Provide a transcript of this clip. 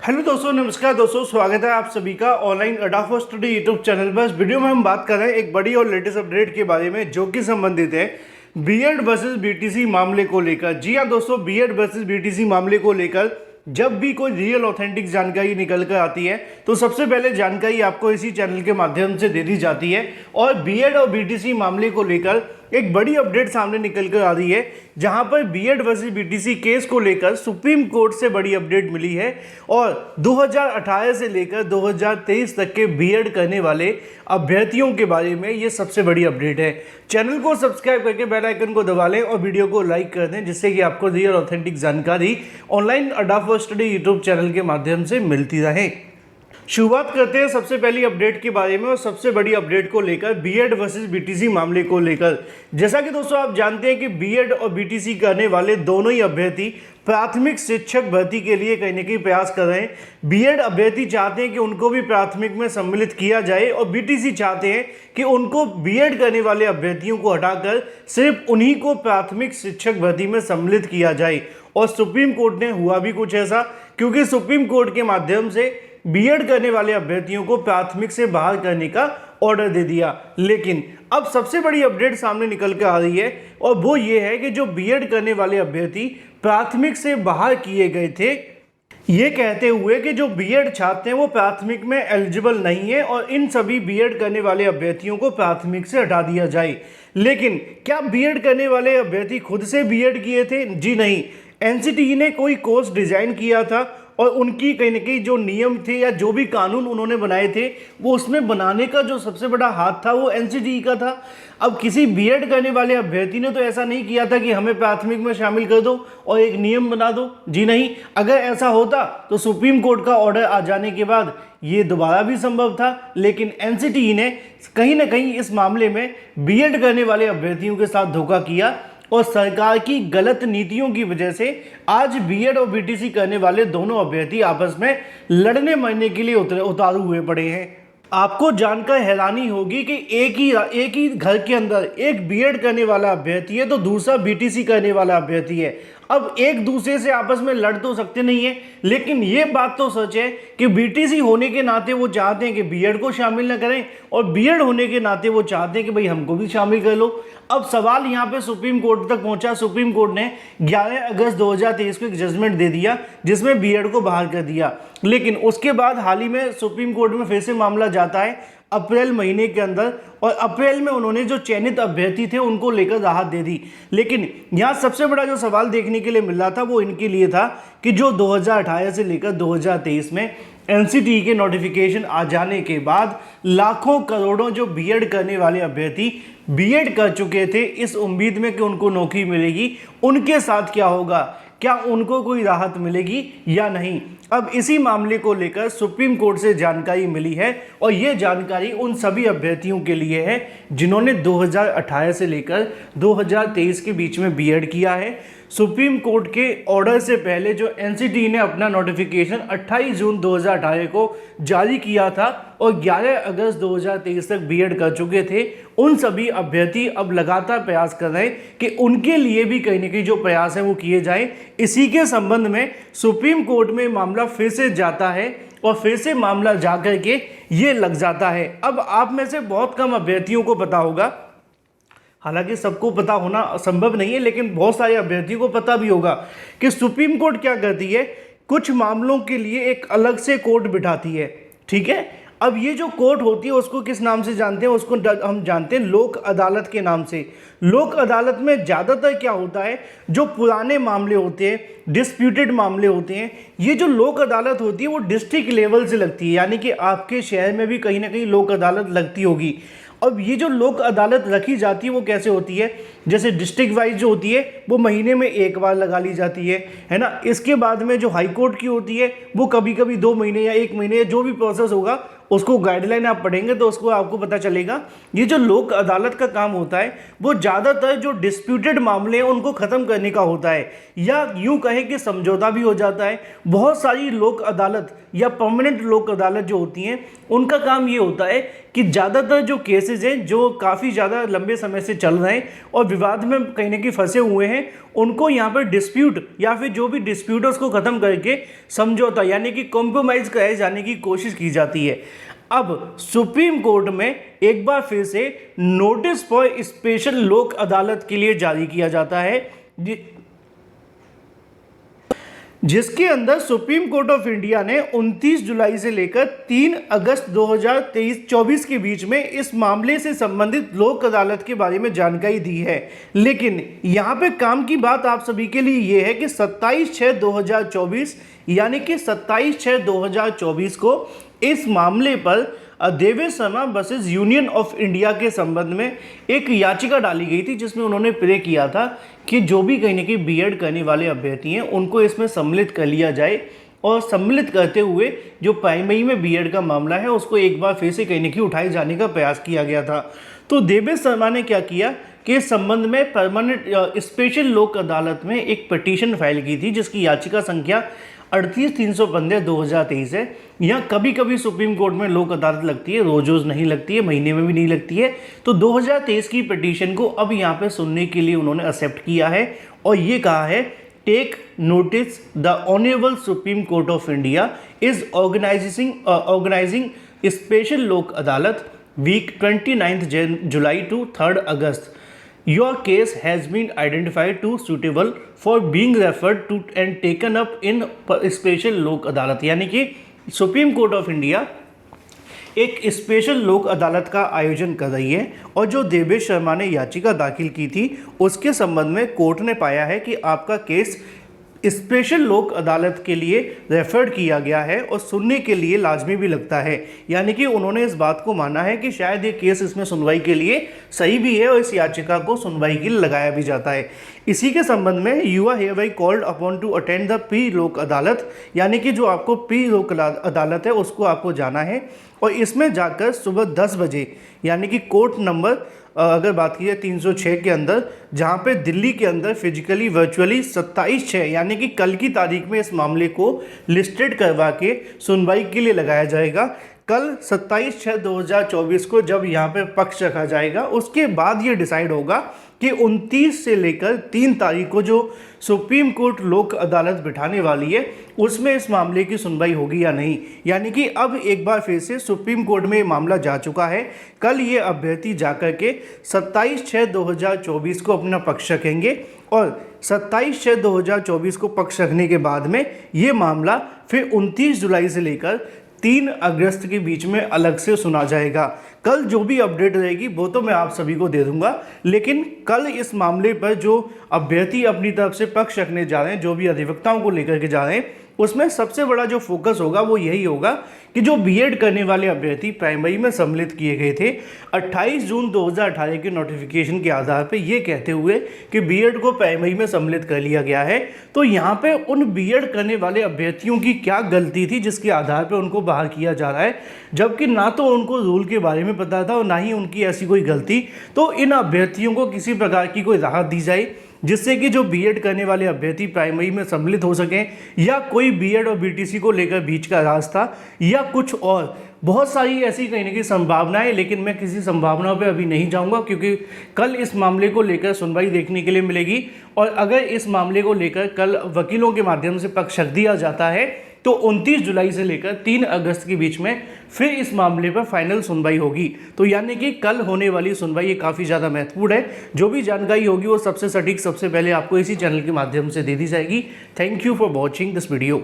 Hello दोस्तों, नमस्कार दोस्तों, स्वागत है आप सभी का ऑनलाइन अड्डा फॉर स्टडी यूट्यूब चैनल पर। इस वीडियो में हम बात कर रहे हैं एक बड़ी और लेटेस्ट अपडेट के बारे में जो कि संबंधित है बीएड वर्सेस बीटीसी मामले को लेकर। जी हाँ दोस्तों, बीएड वर्सेस बीटीसी मामले को लेकर जब भी कोई रियल ऑथेंटिक जानकारी निकल कर आती है तो सबसे पहले जानकारी आपको इसी चैनल के माध्यम से दे दी जाती है। और बीएड और बीटीसी मामले को लेकर एक बड़ी अपडेट सामने निकल कर आ रही है, जहां पर बीएड वर्सेस बीटीसी केस को लेकर सुप्रीम कोर्ट से बड़ी अपडेट मिली है। और 2018 से लेकर 2023 तक के बीएड करने वाले अभ्यर्थियों के बारे में ये सबसे बड़ी अपडेट है। चैनल को सब्सक्राइब करके बेल आइकन को दबा लें और वीडियो को लाइक कर दें, जिससे कि आपको रियल ऑथेंटिक जानकारी ऑनलाइन अड्डा फॉर स्टडी यूट्यूब चैनल के माध्यम से मिलती रहे। शुरुआत करते हैं सबसे पहली अपडेट के बारे में और सबसे बड़ी अपडेट को लेकर, बीएड वर्सेस बीटीसी मामले को लेकर। जैसा कि दोस्तों आप जानते हैं कि बीएड और बीटीसी करने वाले दोनों ही अभ्यर्थी प्राथमिक शिक्षक भर्ती के लिए कहीं ना कहीं प्रयास कर रहे हैं। बीएड अभ्यर्थी चाहते हैं कि उनको भी प्राथमिक में सम्मिलित किया जाए और बीटीसी चाहते हैं कि उनको बीएड करने वाले अभ्यर्थियों को हटाकर सिर्फ उन्हीं को प्राथमिक शिक्षक भर्ती में सम्मिलित किया जाए। और सुप्रीम कोर्ट ने हुआ भी कुछ ऐसा, क्योंकि सुप्रीम कोर्ट के माध्यम से बीएड करने वाले अभ्यर्थियों को प्राथमिक से बाहर करने का ऑर्डर दे दिया। लेकिन अब सबसे बड़ी अपडेट सामने निकल कर आ रही है और वो ये है कि जो बीएड करने वाले अभ्यर्थी प्राथमिक से बाहर किए गए थे, ये कहते हुए कि जो बीएड छात्र हैं वो प्राथमिक में एलिजिबल नहीं है और इन सभी बीएड करने वाले अभ्यर्थियों को प्राथमिक से हटा दिया जाए। लेकिन क्या बीएड करने वाले अभ्यर्थी खुद से बीएड किए थे? जी नहीं, एनसीटीई ने कोई कोर्स डिजाइन किया था और उनकी कहीं ना कहीं जो नियम थे या जो भी कानून उन्होंने बनाए थे वो उसमें बनाने का जो सबसे बड़ा हाथ था वो एनसीटीई का था। अब किसी बीएड करने वाले अभ्यर्थी ने तो ऐसा नहीं किया था कि हमें प्राथमिक में शामिल कर दो और एक नियम बना दो। जी नहीं, अगर ऐसा होता तो सुप्रीम कोर्ट का ऑर्डर आ जाने के बाद ये दोबारा भी संभव था। लेकिन एनसीटीई ने कहीं ना कहीं इस मामले में बीएड करने वाले अभ्यर्थियों के साथ धोखा किया और सरकार की गलत नीतियों की वजह से आज बीएड और बीटीसी करने वाले दोनों अभ्यर्थी आपस में लड़ने मरने के लिए उतारू हुए पड़े हैं। आपको जानकर हैरानी होगी कि एक ही घर के अंदर एक बीएड करने वाला अभ्यर्थी है तो दूसरा बीटीसी करने वाला अभ्यर्थी है। अब एक दूसरे से आपस में लड़ तो सकते नहीं है, लेकिन ये बात तो सच है कि बीटीसी होने के नाते वो चाहते हैं कि बीएड को शामिल न करें और बीएड होने के नाते वो चाहते हैं कि भाई हमको भी शामिल कर लो। अब सवाल यहाँ पे सुप्रीम कोर्ट तक पहुंचा। सुप्रीम कोर्ट ने 11 अगस्त 2023 को एक जजमेंट दे दिया जिसमें बीएड को बाहर कर दिया। लेकिन उसके बाद हाल ही में सुप्रीम कोर्ट में फिर से मामला जाता है अप्रैल महीने के अंदर और अप्रैल में उन्होंने जो चयनित अभ्यर्थी थे उनको लेकर राहत दे दी। लेकिन यहाँ सबसे बड़ा जो सवाल देखने के लिए मिल रहा था वो इनके लिए था कि जो 2018 से लेकर 2023 में एनसीटीई के नोटिफिकेशन आ जाने के बाद लाखों करोड़ों जो बीएड करने वाले अभ्यर्थी बीएड कर चुके थे इस उम्मीद में कि उनको नौकरी मिलेगी, उनके साथ क्या होगा? क्या उनको कोई राहत मिलेगी या नहीं? अब इसी मामले को लेकर सुप्रीम कोर्ट से जानकारी मिली है और ये जानकारी उन सभी अभ्यर्थियों के लिए है जिन्होंने 2018 से लेकर 2023 के बीच में बीएड किया है। सुप्रीम कोर्ट के ऑर्डर से पहले जो एनसीटीई ने अपना नोटिफिकेशन 28 जून 2018 को जारी किया था और 11 अगस्त 2023 तक बीएड कर चुके थे, उन सभी अभ्यर्थी अब लगातार प्रयास कर रहे हैं कि उनके लिए भी कहीं ना कहीं जो प्रयास है वो किए जाएं। इसी के संबंध में सुप्रीम कोर्ट में मामला फिर से जाता है और फिर से मामला जाकर के ये लग जाता है। अब आप में से बहुत कम अभ्यर्थियों को पता होगा, हालांकि सबको पता होना संभव नहीं है, लेकिन बहुत सारे अभ्यर्थियों को पता भी होगा कि सुप्रीम कोर्ट क्या करती है, कुछ मामलों के लिए एक अलग से कोर्ट बिठाती है। ठीक है, अब ये जो कोर्ट होती है उसको किस नाम से जानते हैं? उसको हम जानते हैं लोक अदालत के नाम से। लोक अदालत में ज़्यादातर क्या होता है, जो पुराने मामले होते हैं, डिस्प्यूटेड मामले होते हैं, ये जो लोक अदालत होती है वो डिस्ट्रिक्ट लेवल से लगती है, यानी कि आपके शहर में भी कहीं ना कहीं लोक अदालत लगती होगी। अब ये जो लोक अदालत रखी जाती है वो कैसे होती है? जैसे डिस्ट्रिक्ट वाइज जो होती है वो महीने में एक बार लगा ली जाती है ना। इसके बाद में जो हाई कोर्ट की होती है वो कभी कभी 2 महीने या 1 महीने या जो भी प्रोसेस होगा उसको गाइडलाइन आप पढ़ेंगे तो उसको आपको पता चलेगा। ये जो लोक अदालत का काम होता है वो ज़्यादातर जो डिस्प्यूटेड मामले हैं उनको ख़त्म करने का होता है, या यूँ कहें कि समझौता भी हो जाता है। बहुत सारी लोक अदालत या परमानेंट लोक अदालत जो होती हैं उनका काम ये होता है कि ज़्यादातर जो केसेस हैं जो काफ़ी ज़्यादा लंबे समय से चल रहे हैं और विवाद में कहीं ना कहीं फंसे हुए हैं, उनको यहाँ पर डिस्प्यूट या फिर जो भी डिस्प्यूट है उसको ख़त्म करके समझौता यानी कि कॉम्प्रोमाइज़ कराए जाने की कोशिश की जाती है। अब सुप्रीम कोर्ट में एक बार फिर से नोटिस फॉर स्पेशल लोक अदालत के लिए जारी किया जाता है, जिसके अंदर सुप्रीम कोर्ट ऑफ इंडिया ने 29 जुलाई से लेकर 3 अगस्त 2023-24 के बीच में इस मामले से संबंधित लोक अदालत के बारे में जानकारी दी है। लेकिन यहाँ पे काम की बात आप सभी के लिए ये है कि 27/6/2024 यानी कि 27/6/2024 को इस मामले पर Devesh Sharma versus union of India के संबंध में एक याचिका डाली गई थी, जिसमें उन्होंने प्रे किया था कि जो भी कहीं ना कहीं बीएड करने वाले अभ्यर्थी हैं उनको इसमें सम्मिलित कर लिया जाए, और सम्मिलित करते हुए जो प्राइमरी में बीएड का मामला है उसको एक बार फिर से कहीं ना कहीं उठाए जाने का प्रयास किया गया था। तो देवेश शर्मा ने क्या किया कि इस संबंध में परमानेंट स्पेशल लोक अदालत में एक पिटीशन फाइल की थी, जिसकी याचिका संख्या 38-315/2023 है। यहाँ कभी कभी सुप्रीम कोर्ट में लोक अदालत लगती है, रोज रोज नहीं लगती है, महीने में भी नहीं लगती है। तो 2023 की पिटीशन को अब यहाँ पे सुनने के लिए उन्होंने एक्सेप्ट किया है और ये कहा है, take notice the honourable Supreme Court of India is organising special Lok Adalat week 29 July to 3 August. Your case has been identified to suitable for being referred to and taken up in special लोक अदालत। यानी कि supreme Court of India एक special Lok अदालत का आयोजन कर रही है, और जो देवेश शर्मा ने याचिका दाखिल की थी उसके संबंध में कोर्ट ने पाया है कि आपका केस स्पेशल लोक अदालत के लिए रेफर्ड किया गया है और सुनने के लिए लाजमी भी लगता है। यानी कि उन्होंने इस बात को माना है कि शायद ये केस इसमें सुनवाई के लिए सही भी है और इस याचिका को सुनवाई के लिए लगाया भी जाता है। इसी के संबंध में you are hereby called upon to attend the pre Lok Adalat, यानी कि जो आपको प्री लोक अदालत है उसको आपको जाना है, और इसमें जाकर सुबह 10 बजे यानी कि कोर्ट नंबर अगर बात की जाए 306 के अंदर, जहां पे दिल्ली के अंदर फिजिकली वर्चुअली 27/6 यानी कि कल की तारीख में इस मामले को लिस्टेड करवा के सुनवाई के लिए लगाया जाएगा। कल 27/6/2024 को जब यहाँ पे पक्ष रखा जाएगा, उसके बाद ये डिसाइड होगा कि 29 से लेकर 3 तारीख को जो सुप्रीम कोर्ट लोक अदालत बिठाने वाली है उसमें इस मामले की सुनवाई होगी या नहीं। यानी कि अब एक बार फिर से सुप्रीम कोर्ट में ये मामला जा चुका है। कल ये अभ्यर्थी जाकर के 27/6/2024 को अपना पक्ष रखेंगे, और 27/6/2024 को पक्ष रखने के बाद में ये मामला फिर 29 जुलाई से लेकर 3 अगस्त के बीच में अलग से सुना जाएगा। कल जो भी अपडेट रहेगी वो तो मैं आप सभी को दे दूंगा, लेकिन कल इस मामले पर जो अभ्यर्थी अपनी तरफ से पक्ष रखने जा रहे हैं, जो भी अधिवक्ताओं को लेकर के जा रहे हैं, उसमें सबसे बड़ा जो फोकस होगा वो यही होगा कि जो बीएड करने वाले अभ्यर्थी प्राइमरी में सम्मिलित किए गए थे 28 जून 2018 के नोटिफिकेशन के आधार पे ये कहते हुए कि बीएड को प्राइमरी में सम्मिलित कर लिया गया है, तो यहाँ पे उन बीएड करने वाले अभ्यर्थियों की क्या गलती थी जिसके आधार पे उनको बाहर किया जा रहा है, जबकि ना तो उनको रूल के बारे में पता था और ना ही उनकी ऐसी कोई गलती। तो इन अभ्यर्थियों को किसी प्रकार की कोई राहत दी जाए जिससे कि जो बीएड करने वाले अभ्यर्थी प्राइमरी में सम्मिलित हो सकें, या कोई बीएड और बीटीसी को लेकर बीच का रास्ता या कुछ और बहुत सारी ऐसी कहीं ना कहीं संभावनाएं, लेकिन मैं किसी संभावनाओं पे अभी नहीं जाऊंगा क्योंकि कल इस मामले को लेकर सुनवाई देखने के लिए मिलेगी, और अगर इस मामले को लेकर कल वकीलों के माध्यम से पक्ष रख दिया जाता है तो 29 जुलाई से लेकर 3 अगस्त के बीच में फिर इस मामले पर फाइनल सुनवाई होगी। तो यानी कि कल होने वाली सुनवाई ये काफ़ी ज़्यादा महत्वपूर्ण है। जो भी जानकारी होगी वो सबसे सटीक सबसे पहले आपको इसी चैनल के माध्यम से दे दी जाएगी। Thank you for watching this video.